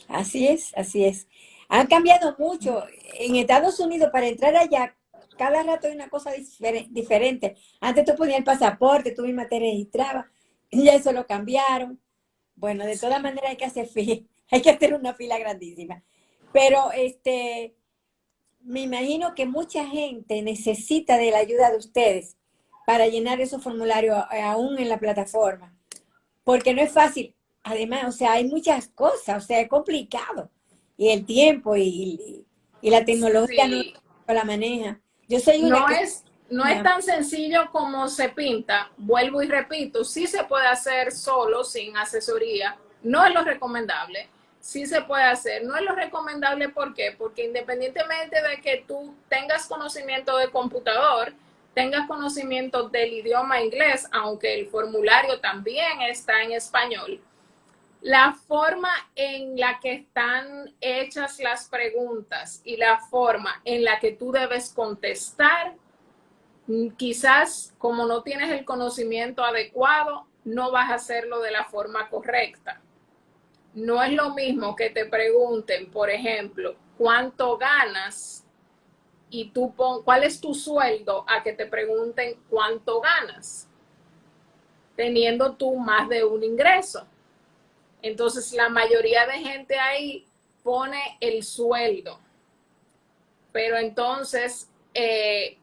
Así es, así es. Han cambiado mucho. En Estados Unidos, para entrar allá, cada rato hay una cosa diferente. Antes tú ponías el pasaporte, tú misma te registrabas, y eso lo cambiaron. Bueno, de todas Sí. maneras hay que hacer fila, hay que hacer una fila grandísima. Pero me imagino que mucha gente necesita de la ayuda de ustedes para llenar esos formularios aún en la plataforma, porque no es fácil. Además, o sea, hay muchas cosas, o sea, es complicado. Y el tiempo y la tecnología no Sí, la maneja. Yo soy una no que... es, no es tan sencillo como se pinta. Vuelvo y repito, sí se puede hacer solo, sin asesoría. No es lo recomendable. Sí se puede hacer. No es lo recomendable, ¿por qué? Porque independientemente de que tú tengas conocimiento de computador, tengas conocimiento del idioma inglés, aunque el formulario también está en español, la forma en la que están hechas las preguntas y la forma en la que tú debes contestar, quizás como no tienes el conocimiento adecuado, no vas a hacerlo de la forma correcta. No es lo mismo que te pregunten, por ejemplo, ¿cuánto ganas? Y tú ¿cuál es tu sueldo? A que te pregunten cuánto ganas, teniendo tú más de un ingreso. Entonces, la mayoría de gente ahí pone el sueldo, pero entonces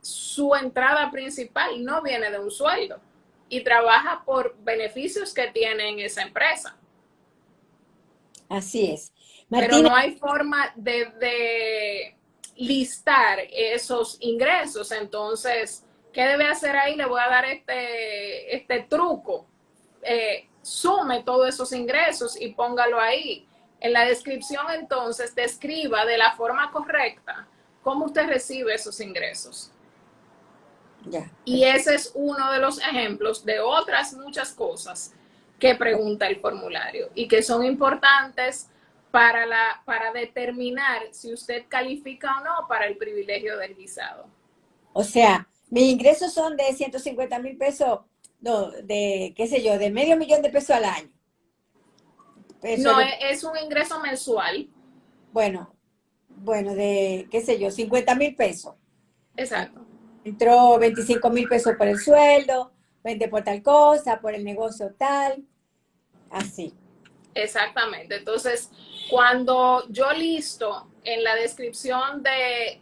su entrada principal no viene de un sueldo y trabaja por beneficios que tiene en esa empresa. Así es. Pero Martina, no hay forma de listar esos ingresos. Entonces, ¿qué debe hacer ahí? Le voy a dar este truco. Sume todos esos ingresos y póngalo ahí. En la descripción, entonces, describa de la forma correcta cómo usted recibe esos ingresos. ya, Y ese es uno de los ejemplos de otras muchas cosas que pregunta el formulario y que son importantes para determinar si usted califica o no para el privilegio del visado. o sea, mis ingresos son de 150,000 pesos, no, de, qué sé yo, de medio millón de pesos al año. Eso No, de, es un ingreso mensual. bueno, bueno, de, qué sé yo, 50,000 pesos. Exacto. Entró 25,000 pesos por el sueldo, 20 por tal cosa, por el negocio tal, así. Exactamente. Entonces, cuando yo listo en la descripción de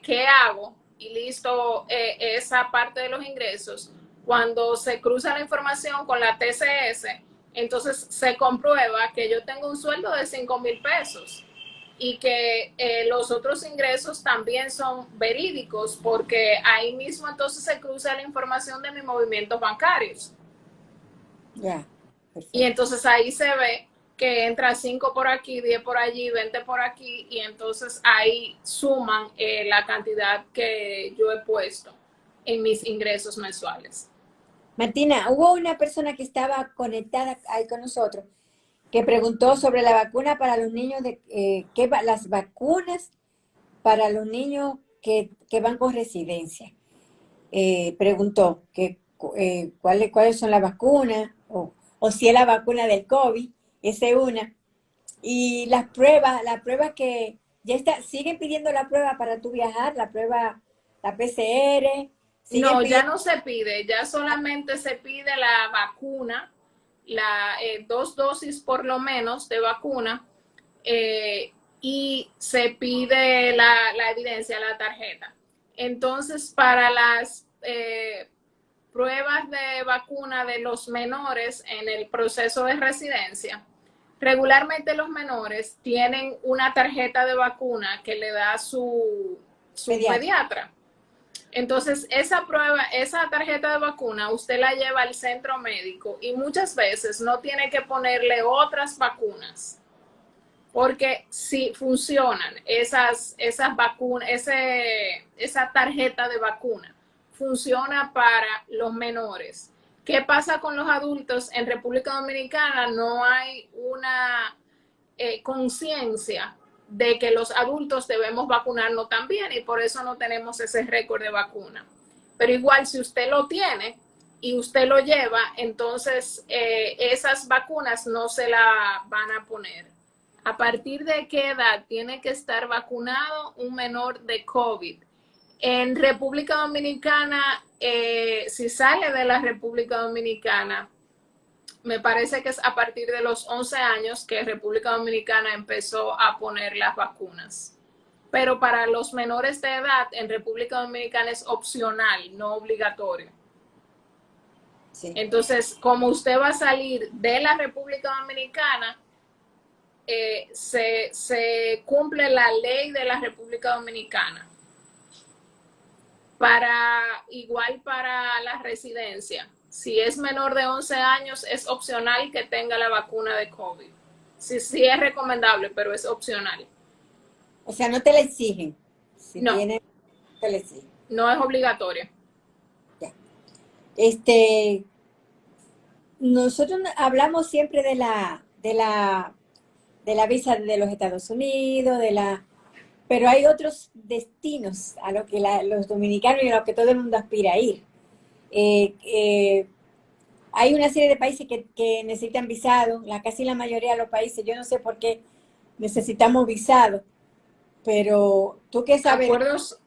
qué hago y listo esa parte de los ingresos, cuando se cruza la información con la TCS, entonces se comprueba que yo tengo un sueldo de 5,000 pesos y que los otros ingresos también son verídicos porque ahí mismo entonces se cruza la información de mis movimientos bancarios. Ya, Y perfecto. entonces ahí se ve que entra 5 por aquí, 10 por allí, 20 por aquí, y entonces ahí suman la cantidad que yo he puesto en mis ingresos mensuales. Martina, hubo una persona que estaba conectada ahí con nosotros que preguntó sobre la vacuna para los niños de las vacunas para los niños que van con residencia. Preguntó que cuáles son las vacunas o si es la vacuna del COVID, esa es una. Y las pruebas que ya está, siguen pidiendo la prueba para tu viajar, la prueba, la PCR, siguen No, ya pidiendo. no se pide, ya solamente se pide la vacuna, la 2 dosis por lo menos de vacuna, eh, y se pide la evidencia, la tarjeta. Entonces, para las pruebas de vacuna de los menores en el proceso de residencia, regularmente los menores tienen una tarjeta de vacuna que le da su Pediatra. pediatra. Entonces, esa prueba, esa tarjeta de vacuna, usted la lleva al centro médico y muchas veces no tiene que ponerle otras vacunas, porque si funcionan esas vacunas, esa tarjeta de vacuna, funciona para los menores. ¿Qué pasa con los adultos? En República Dominicana no hay una conciencia de que los adultos debemos vacunarnos también y por eso no tenemos ese récord de vacuna. Pero igual si usted lo tiene y usted lo lleva, entonces esas vacunas no se la van a poner ¿A partir de qué edad tiene que estar vacunado un menor de COVID? En República Dominicana, si sale de la República Dominicana, me parece que es a partir de los 11 años que República Dominicana empezó a poner las vacunas. Pero para los menores de edad en República Dominicana es opcional, no obligatorio. Sí. Entonces, como usted va a salir de la República Dominicana, se cumple la ley de la República Dominicana. Igual para la residencia. Si es menor de 11 años, es opcional que tenga la vacuna de COVID. Sí es recomendable, pero es opcional. O sea, no te la exigen. Si No, tiene, te la exigen. no es obligatorio. Ya. Nosotros hablamos siempre de la visa de los Estados Unidos, pero hay otros destinos a los que los dominicanos y a los que todo el mundo aspira a ir. Hay una serie de países que necesitan visado, casi la mayoría de los países, yo no sé por qué necesitamos visado, pero tú qué sabes.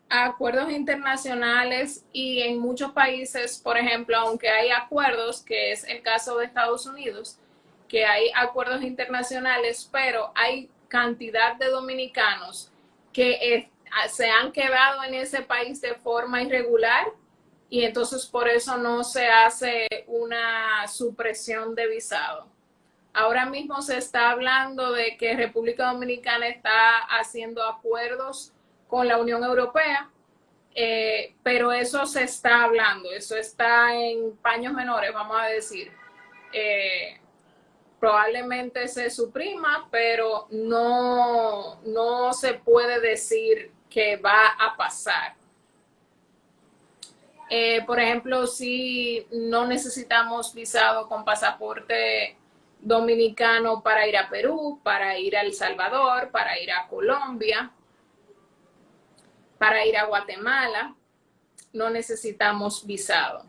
Acuerdos internacionales, y en muchos países, por ejemplo, aunque hay acuerdos, que es el caso de Estados Unidos, que hay acuerdos internacionales, pero hay cantidad de dominicanos que se han quedado en ese país de forma irregular, y entonces por eso no se hace una supresión de visado. Ahora mismo se está hablando de que República Dominicana está haciendo acuerdos con la Unión Europea, pero eso se está hablando, eso está en paños menores, vamos a decir. Probablemente se suprima, pero no se puede decir que va a pasar. Por ejemplo, si no necesitamos visado con pasaporte dominicano para ir a Perú, para ir a El Salvador, para ir a Colombia, para ir a Guatemala, no necesitamos visado.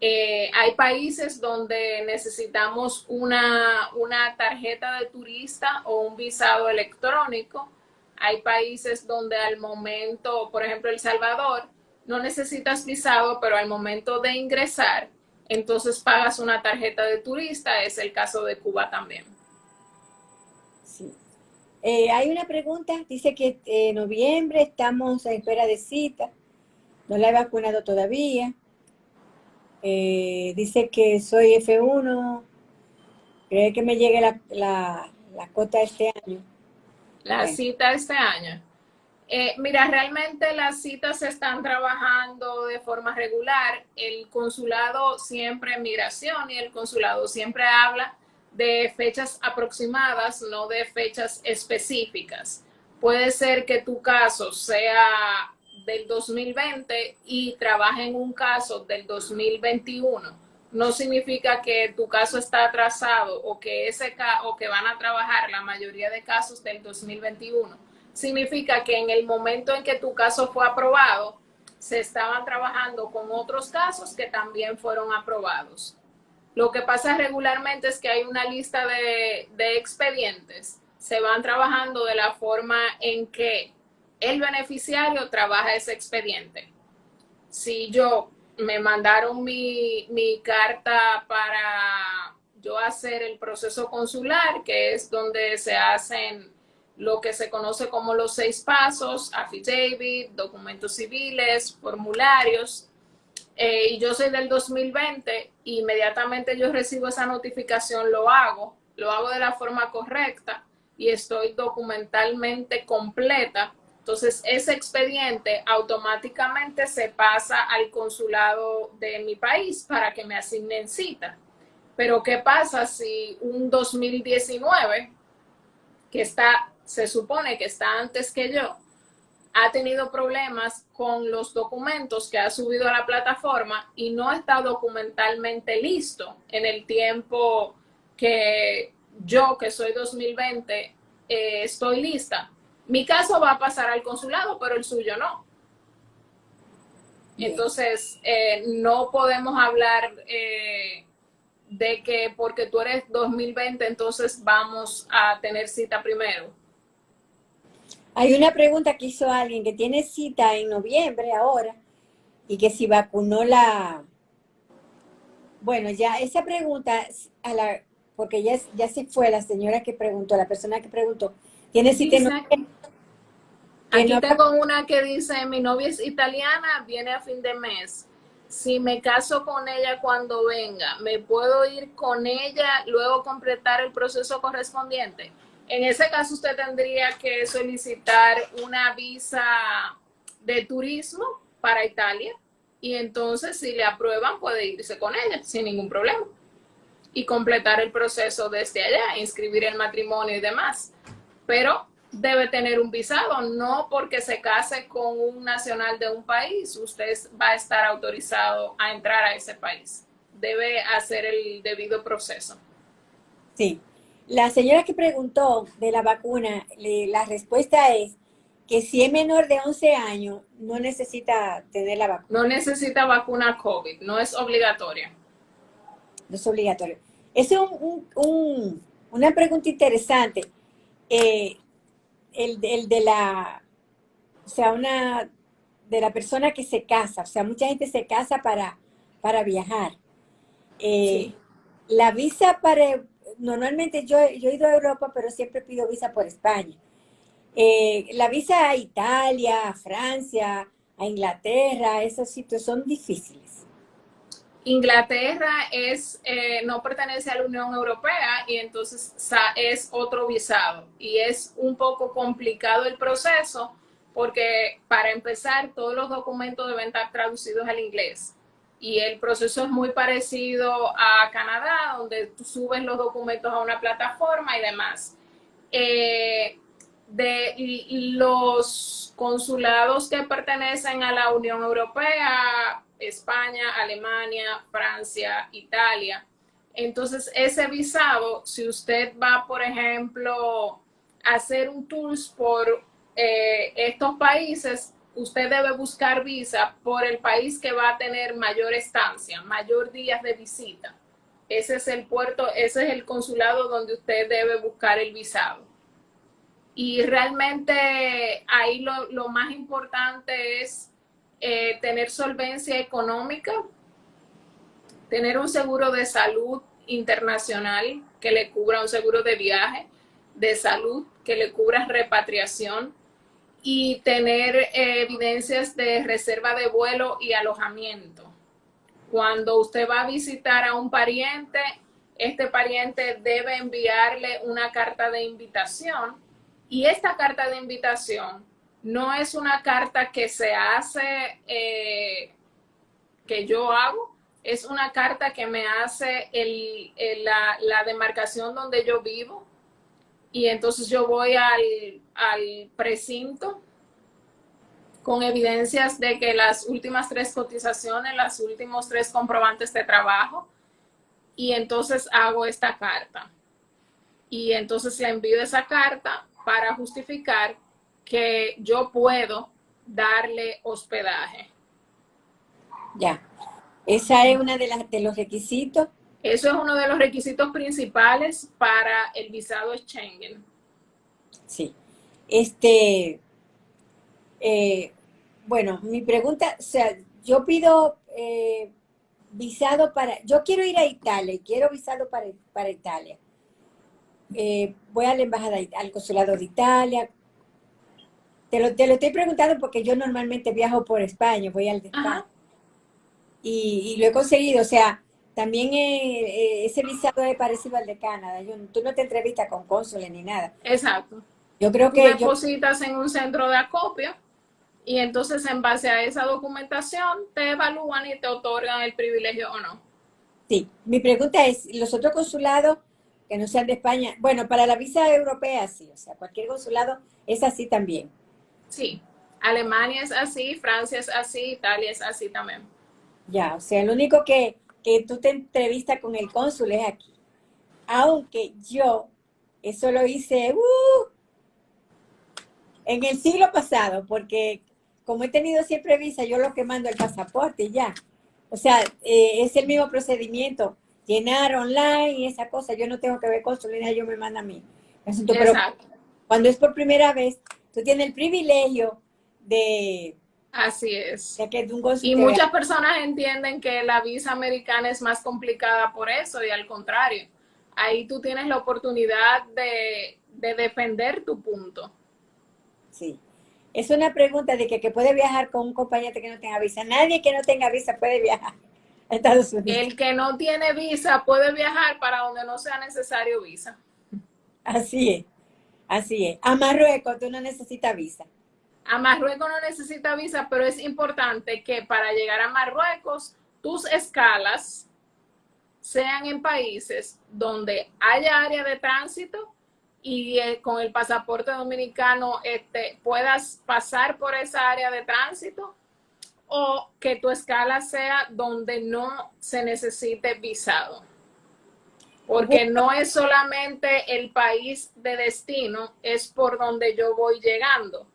Hay países donde necesitamos una tarjeta de turista o un visado electrónico. Hay países donde al momento, por ejemplo, El Salvador, no necesitas visado, pero al momento de ingresar, entonces pagas una tarjeta de turista. Es el caso de Cuba también. Sí. Hay una pregunta, dice que en noviembre estamos a espera de cita, no la he vacunado todavía. Dice que soy F1, cree que me llegue la cuota este año. La cita este año. Mira, realmente las citas se están trabajando de forma regular. El consulado siempre, migración y el consulado siempre habla de fechas aproximadas, no de fechas específicas. Puede ser que tu caso sea del 2020 y trabaje en un caso del 2021. No significa que tu caso está atrasado o que van a trabajar la mayoría de casos del 2021. Significa que en el momento en que tu caso fue aprobado, se estaban trabajando con otros casos que también fueron aprobados. Lo que pasa regularmente es que hay una lista de expedientes. Se van trabajando de la forma en que el beneficiario trabaja ese expediente. Si me mandaron mi carta para yo hacer el proceso consular, que es donde se hacen lo que se conoce como los 6 pasos, affidavit, documentos civiles, formularios, y yo soy del 2020, inmediatamente yo recibo esa notificación, lo hago de la forma correcta y estoy documentalmente completa. Entonces, ese expediente automáticamente se pasa al consulado de mi país para que me asignen cita. Pero, ¿qué pasa si un 2019, se supone que está antes que yo, ha tenido problemas con los documentos que ha subido a la plataforma y no está documentalmente listo en el tiempo que yo, que soy 2020, estoy lista? Mi caso va a pasar al consulado, pero el suyo no. Entonces, no podemos hablar de que porque tú eres 2020, entonces vamos a tener cita primero. Hay una pregunta que hizo alguien que tiene cita en noviembre ahora y que si vacunó la... Bueno, ya esa pregunta, porque ya se fue la señora que preguntó, la persona que preguntó, tiene cita en Dice, noviembre, que aquí no... tengo una que dice, mi novia es italiana, viene a fin de mes. Si me caso con ella cuando venga, ¿me puedo ir con ella, luego completar el proceso correspondiente? En ese caso usted tendría que solicitar una visa de turismo para Italia y entonces si le aprueban puede irse con ella sin ningún problema y completar el proceso desde allá, inscribir el matrimonio y demás. Pero debe tener un visado, no porque se case con un nacional de un país, usted va a estar autorizado a entrar a ese país. Debe hacer el debido proceso. Sí. La señora que preguntó de la vacuna, la respuesta es que si es menor de 11 años, no necesita tener la vacuna, No necesita vacuna COVID, no es obligatoria. no es obligatorio. Esa es una pregunta interesante. Eh, el de la, o sea, de la persona que se casa, o sea, mucha gente se casa para viajar. Eh, Sí. la visa normalmente yo he ido a Europa, pero siempre pido visa por España. La visa a Italia, a Francia, a Inglaterra, esos sitios son difíciles. Inglaterra no pertenece a la Unión Europea y entonces es otro visado y es un poco complicado el proceso porque para empezar todos los documentos deben estar traducidos al inglés y el proceso es muy parecido a Canadá donde tú subes los documentos a una plataforma y demás. Eh, los consulados que pertenecen a la Unión Europea, España, Alemania, Francia, Italia. Entonces, ese visado, si usted va, por ejemplo, a hacer un tour por estos países, usted debe buscar visa por el país que va a tener mayor estancia, mayor días de visita. Ese es el puerto, ese es el consulado donde usted debe buscar el visado. Y realmente ahí lo más importante es tener solvencia económica, tener un seguro de salud internacional que le cubra un seguro de viaje, de salud que le cubra repatriación y tener evidencias de reserva de vuelo y alojamiento. Cuando usted va a visitar a un pariente, este pariente debe enviarle una carta de invitación y esta carta de invitación no es una carta que se hace, que yo hago, es una carta que me hace la demarcación donde yo vivo y entonces yo voy al precinto con evidencias de que las últimas 3 cotizaciones, los últimos 3 comprobantes de trabajo, y entonces hago esta carta. Y entonces le envío esa carta para justificar que yo puedo darle hospedaje. Ya. Esa es una de los requisitos. Eso es uno de los requisitos principales para el visado Schengen. Sí. Bueno, mi pregunta, o sea, yo pido visado yo quiero ir a Italia y quiero visado para Italia. Voy a la embajada, al consulado de Italia. Te lo estoy preguntando porque yo normalmente viajo por España, voy al de España. Ajá. Y lo he conseguido, o sea, también ese visado es parecido al de Canadá. Tú no te entrevistas con cónsules ni nada. Exacto. Yo creo Tú que depositas en un centro de acopio y entonces en base a esa documentación te evalúan y te otorgan el privilegio o no. sí. Mi pregunta es, ¿los otros consulados que no sean de España? Bueno, para la visa europea sí, o sea, cualquier consulado es así también. Sí, Alemania es así, Francia es así, Italia es así también. Ya, o sea, lo único que tú te entrevistas con el cónsul es aquí. Aunque yo eso lo hice en el siglo pasado, porque como he tenido siempre visa, yo lo que mando el pasaporte y ya. O sea, es el mismo procedimiento. llenar online y esa cosa. Yo no tengo que ver con su línea, yo me manda a mí. Asunto, pero Exacto. cuando es por primera vez, tú tienes el privilegio Así es. de que un cónsul Y te vea. muchas personas entienden que la visa americana es más complicada por eso y al contrario. Ahí tú tienes la oportunidad de defender tu punto. Sí. Es una pregunta de que puede viajar con un compañero que no tenga visa. Nadie que no tenga visa puede viajar a Estados Unidos. El que no tiene visa puede viajar para donde no sea necesario visa. Así es, así es. A Marruecos tú no necesitas visa. A Marruecos no necesita visa, pero es importante que para llegar a Marruecos tus escalas sean en países donde haya área de tránsito y con el pasaporte dominicano puedas pasar por esa área de tránsito o que tu escala sea donde no se necesite visado. Hubo, Porque no es solamente el país de destino, es por donde yo voy llegando.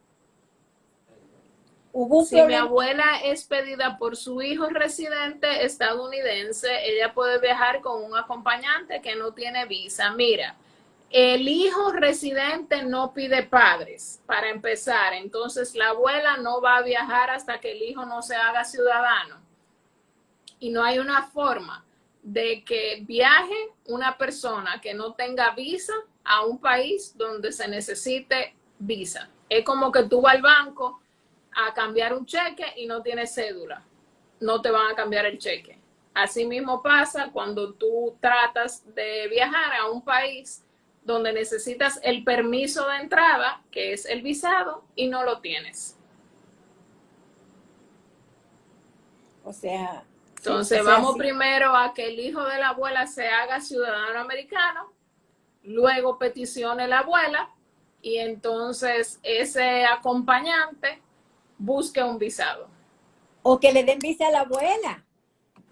hubo un Si mi problema. abuela es pedida por su hijo residente estadounidense, ella puede viajar con un acompañante que no tiene visa. Mira, el hijo residente no pide padres, para empezar. Entonces, la abuela no va a viajar hasta que el hijo no se haga ciudadano. Y no hay una forma de que viaje una persona que no tenga visa a un país donde se necesite visa. Es como que tú vas al banco a cambiar un cheque y no tienes cédula. No te van a cambiar el cheque. Así mismo pasa cuando tú tratas de viajar a un país donde necesitas el permiso de entrada, que es el visado, y no lo tienes. O sea, sí, Entonces eso es vamos así. primero a que el hijo de la abuela se haga ciudadano americano, luego peticione la abuela y entonces ese acompañante busque un visado. O que le den visa a la abuela.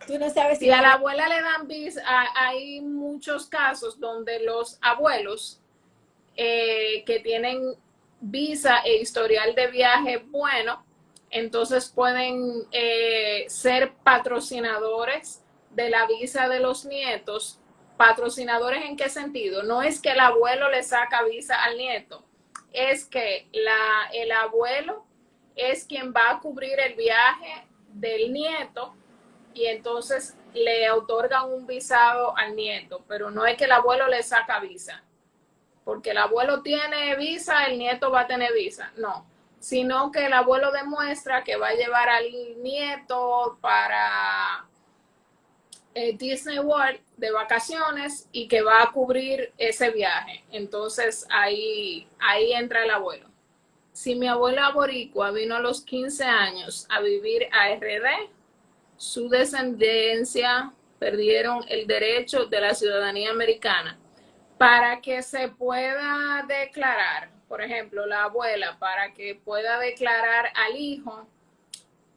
Tú no sabes si Si la a la abuela. abuela le dan visa, hay muchos casos donde los abuelos que tienen visa e historial de viaje bueno, entonces pueden ser patrocinadores de la visa de los nietos. ¿Patrocinadores en qué sentido? No es que el abuelo le saca visa al nieto, es que el abuelo es quien va a cubrir el viaje del nieto y entonces le otorgan un visado al nieto, pero no es que el abuelo le saca visa porque el abuelo tiene visa, el nieto va a tener visa. No, sino que el abuelo demuestra que va a llevar al nieto para Disney World de vacaciones y que va a cubrir ese viaje. Entonces ahí entra el abuelo. Si mi abuela boricua vino a los 15 años a vivir a RD, su descendencia perdieron el derecho de la ciudadanía americana para que se pueda declarar, por ejemplo, la abuela, para que pueda declarar al hijo,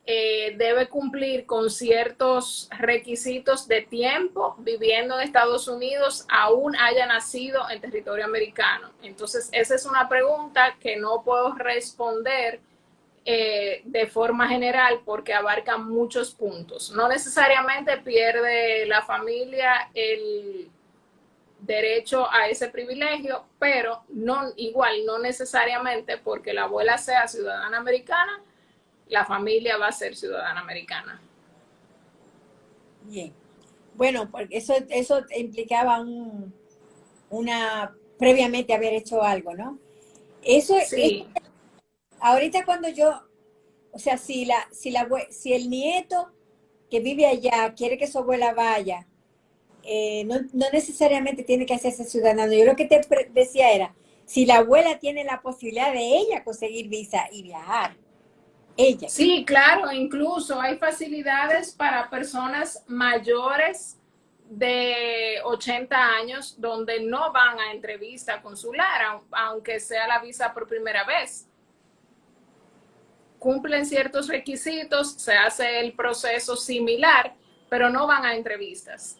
debe cumplir con ciertos requisitos de tiempo viviendo en Estados Unidos, aún haya nacido en territorio americano. Entonces, esa es una pregunta que no puedo responder de forma general porque abarca muchos puntos. No necesariamente pierde la familia el derecho a ese privilegio, pero no igual, no necesariamente porque la abuela sea ciudadana americana, la familia va a ser ciudadana americana. Bien. Bueno, porque eso implicaba previamente haber hecho algo, ¿no? Sí, Ahorita cuando yo, o sea, si el nieto que vive allá quiere que su abuela vaya, no necesariamente tiene que hacerse ciudadano. Yo lo que decía era, si la abuela tiene la posibilidad de ella conseguir visa y viajar, ella. sí, claro, incluso hay facilidades para personas mayores de 80 años donde no van a entrevista consular, aunque sea la visa por primera vez. Cumplen ciertos requisitos, se hace el proceso similar, pero no van a entrevistas.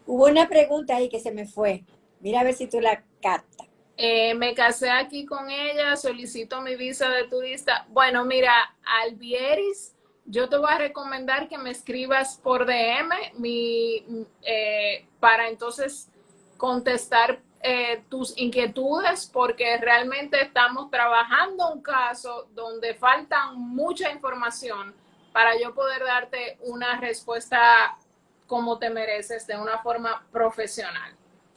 Hubo una pregunta ahí que se me fue. Mira a ver si tú la captas. Me casé aquí con ella, solicito mi visa de turista. Bueno, mira, Albieris yo te voy a recomendar que me escribas por DM para entonces contestar tus inquietudes, porque realmente estamos trabajando un caso donde falta mucha información para yo poder darte una respuesta como te mereces, de una forma profesional.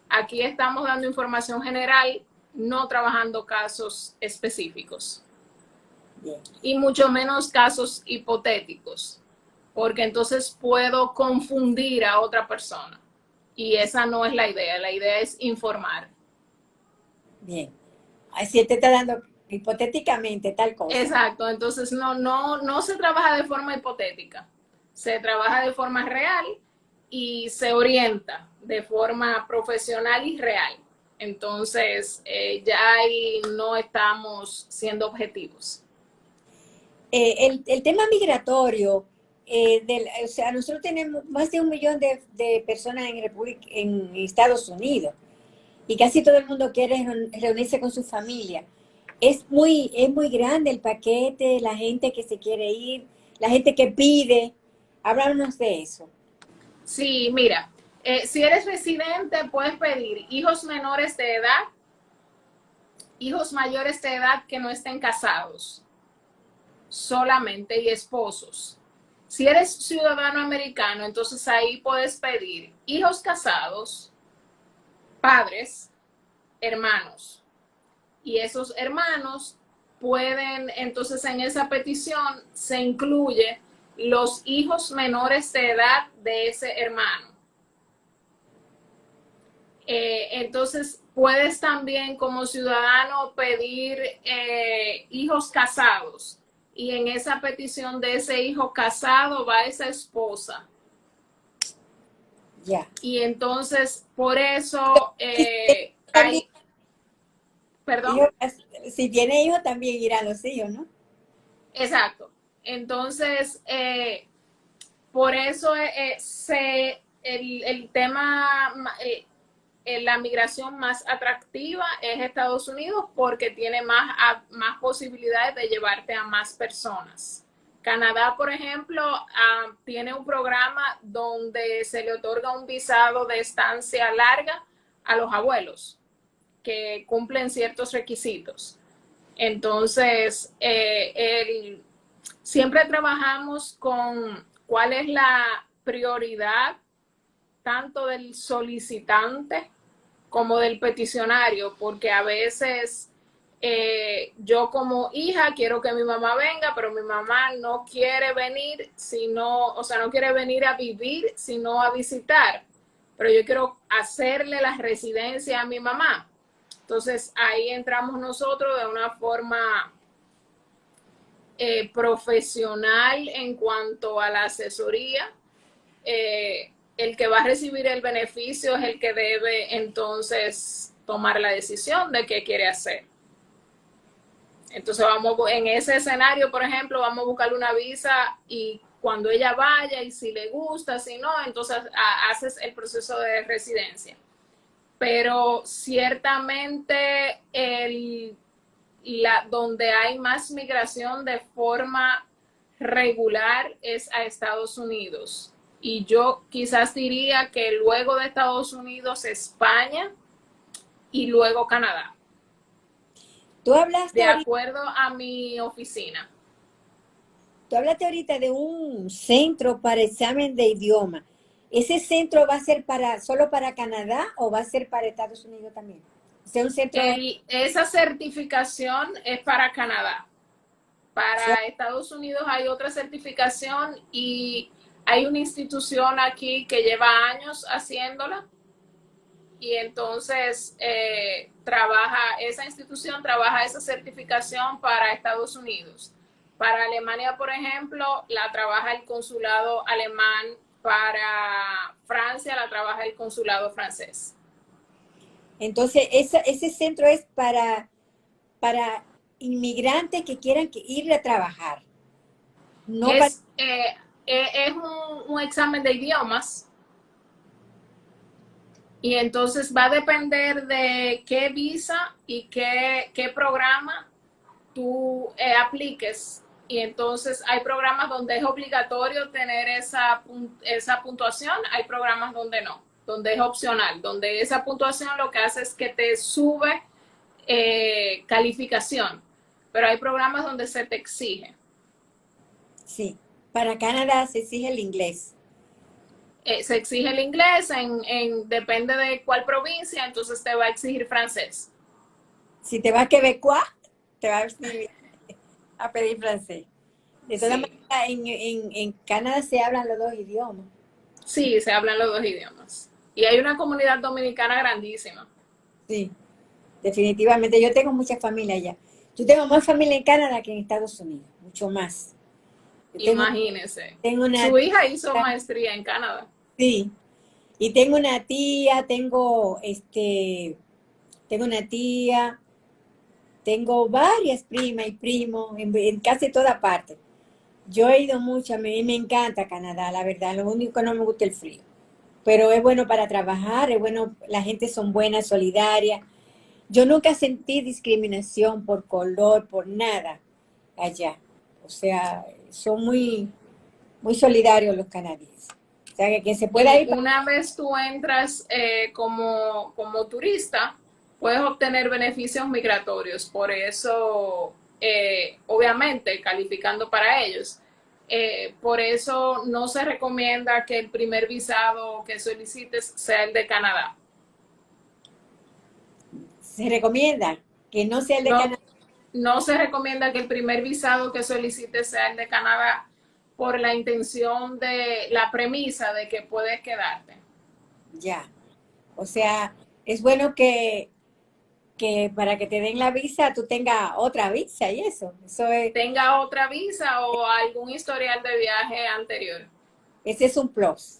Aquí estamos dando información general, no trabajando casos específicos. Bien. Y mucho menos casos hipotéticos, porque entonces puedo confundir a otra persona. Y esa no es la idea es informar. Bien. Así te está dando hipotéticamente tal cosa. Exacto, entonces no se trabaja de forma hipotética, se trabaja de forma real y se orienta de forma profesional y real. Entonces, ya ahí no estamos siendo objetivos. El tema migratorio, o sea, nosotros tenemos más de 1 millón de personas en Estados Unidos y casi todo el mundo quiere reunirse con su familia. Es muy grande el paquete, la gente que se quiere ir, la gente que pide. Háblanos de eso. Sí, mira, si eres residente, puedes pedir hijos menores de edad, hijos mayores de edad que no estén casados solamente y esposos. Si eres ciudadano americano, entonces ahí puedes pedir hijos casados, padres, hermanos. Y esos hermanos pueden, entonces en esa petición se incluye los hijos menores de edad de ese hermano. Entonces, puedes también como ciudadano pedir hijos casados y en esa petición de ese hijo casado va esa esposa. Ya. Y entonces, por eso hay, perdón. Si tiene hijos, también irán los hijos, ¿no? Exacto. Entonces, por eso el tema, la migración más atractiva es Estados Unidos porque tiene más posibilidades de llevarte a más personas. Canadá, por ejemplo, tiene un programa donde se le otorga un visado de estancia larga a los abuelos que cumplen ciertos requisitos. Entonces, siempre trabajamos con cuál es la prioridad tanto del solicitante como del peticionario, porque a veces yo como hija quiero que mi mamá venga, pero mi mamá no quiere venir, no quiere venir a vivir, sino a visitar. Pero yo quiero hacerle la residencia a mi mamá. Entonces ahí entramos nosotros de una forma profesional en cuanto a la asesoría. El que va a recibir el beneficio es el que debe entonces tomar la decisión de qué quiere hacer. Entonces en ese escenario, por ejemplo, vamos a buscarle una visa y cuando ella vaya y si le gusta, si no, entonces haces el proceso de residencia. Pero ciertamente donde hay más migración de forma regular es a Estados Unidos. Y yo quizás diría que luego de Estados Unidos, España y luego Canadá. Tú hablaste De ahorita, acuerdo a mi oficina. tú hablaste ahorita de un centro para examen de idioma. ¿Ese centro va a ser solo para Canadá o va a ser para Estados Unidos también? O sea, un centro Esa certificación es para Canadá. Para Estados Unidos hay otra certificación y hay una institución aquí que lleva años haciéndola y entonces esa institución trabaja esa certificación para Estados Unidos. Para Alemania, por ejemplo, la trabaja el consulado alemán, para Francia la trabaja el consulado francés. Entonces, ese centro es para inmigrantes que quieran ir a trabajar. No para... Es un examen de idiomas y entonces va a depender de qué visa y qué programa tú apliques y entonces hay programas donde es obligatorio tener esa puntuación, hay programas donde no, donde es opcional, donde esa puntuación lo que hace es que te sube calificación, pero hay programas donde se te exige. Sí, para Canadá se exige el inglés. Se exige el inglés, depende de cuál provincia, entonces te va a exigir francés. Si te vas a Quebecois, te va a pedir francés. De todas Sí, maneras, en Canadá se hablan los dos idiomas. sí, se hablan los dos idiomas. Y hay una comunidad dominicana grandísima. Sí, definitivamente. Yo tengo mucha familia allá. Yo tengo más familia en Canadá que en Estados Unidos, mucho más. Yo Imagínense. tengo una Su hija tía, hizo maestría en Canadá. sí, y tengo una tía, tengo una tía, tengo varias primas y primos en casi toda parte. Yo he ido mucho, a mí me encanta Canadá, la verdad. Lo único que no me gusta es el frío. Pero es bueno para trabajar, es bueno, la gente son buena, solidaria. Yo nunca sentí discriminación por color, por nada allá. O sea, son muy solidarios los canadienses. O sea, que se pueda Y ir. una vez tú entras como turista, puedes obtener beneficios migratorios. Por eso, obviamente, calificando para ellos. Por eso no se recomienda que el primer visado que solicites sea el de Canadá. Se recomienda que no sea el de No, Canadá. no se recomienda que el primer visado que solicites sea el de Canadá por la intención de la premisa de que puedes quedarte. Ya. O sea, es bueno que para que te den la visa, tú tengas otra visa y eso. Tenga otra visa o algún historial de viaje anterior. Ese es un plus.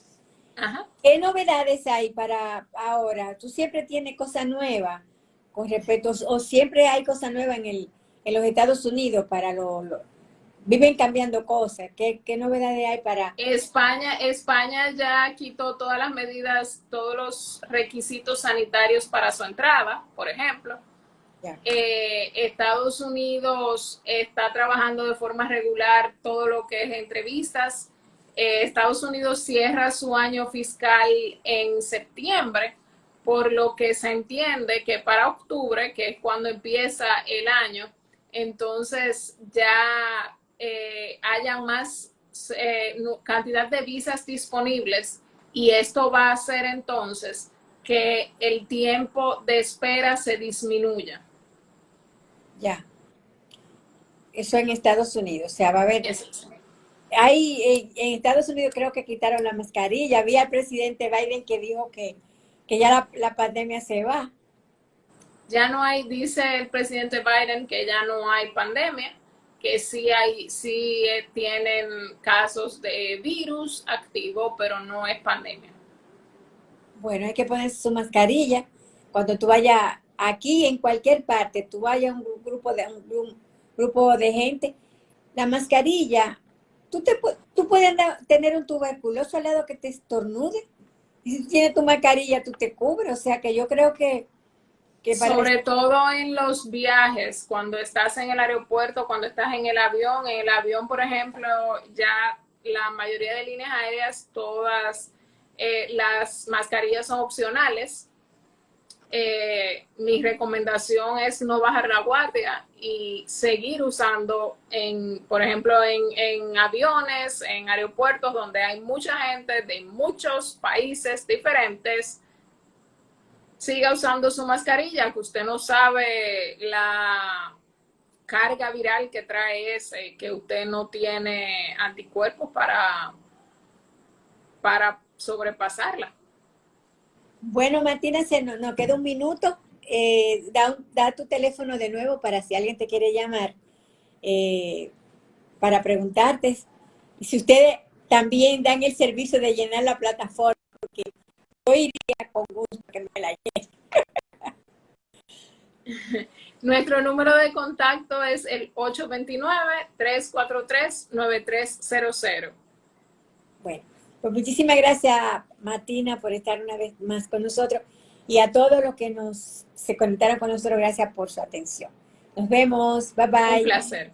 Ajá. ¿Qué novedades hay para ahora? ¿Tú siempre tienes cosas nuevas con respecto, o siempre hay cosas nuevas en los Estados Unidos para viven cambiando cosas? ¿Qué novedades hay para? España ya quitó todas las medidas, todos los requisitos sanitarios para su entrada, por ejemplo. Ya, Estados Unidos está trabajando de forma regular todo lo que es entrevistas. Estados Unidos cierra su año fiscal en septiembre, por lo que se entiende que para octubre, que es cuando empieza el año, entonces ya haya más cantidad de visas disponibles y esto va a hacer entonces que el tiempo de espera se disminuya. ya. Eso en Estados Unidos. O sea, va a haber. Es, En Estados Unidos creo que quitaron la mascarilla. Había el presidente Biden que dijo que ya la pandemia se va. ya no hay, dice el presidente Biden que ya no hay pandemia, que sí hay, sí tienen casos de virus activo, pero no es pandemia. Bueno, hay que ponerse su mascarilla. Cuando tú vayas aquí, en cualquier parte, tú vayas a un grupo de gente, la mascarilla, tú puedes tener un tuberculoso al lado que te estornude. Y si tú tienes tu mascarilla, tú te cubres. O sea que yo creo que Sobre todo en los viajes, cuando estás en el aeropuerto, cuando estás en el avión, por ejemplo, ya la mayoría de líneas aéreas, todas las mascarillas son opcionales. Mi recomendación es no bajar la guardia y seguir usando, por ejemplo, en aviones, en aeropuertos donde hay mucha gente de muchos países diferentes. Siga usando su mascarilla, que usted no sabe la carga viral que trae ese, que usted no tiene anticuerpos para sobrepasarla. Bueno, Martina, nos queda un minuto. Da tu teléfono de nuevo para si alguien te quiere llamar para preguntarte. Y si ustedes también dan el servicio de llenar la plataforma, porque yo iría con gusto que me la llenen. Nuestro número de contacto es el 829-343-9300. Bueno, pues muchísimas gracias, Martina, por estar una vez más con nosotros y a todos los que se conectaron con nosotros, gracias por su atención. Nos vemos. Bye Un bye. placer.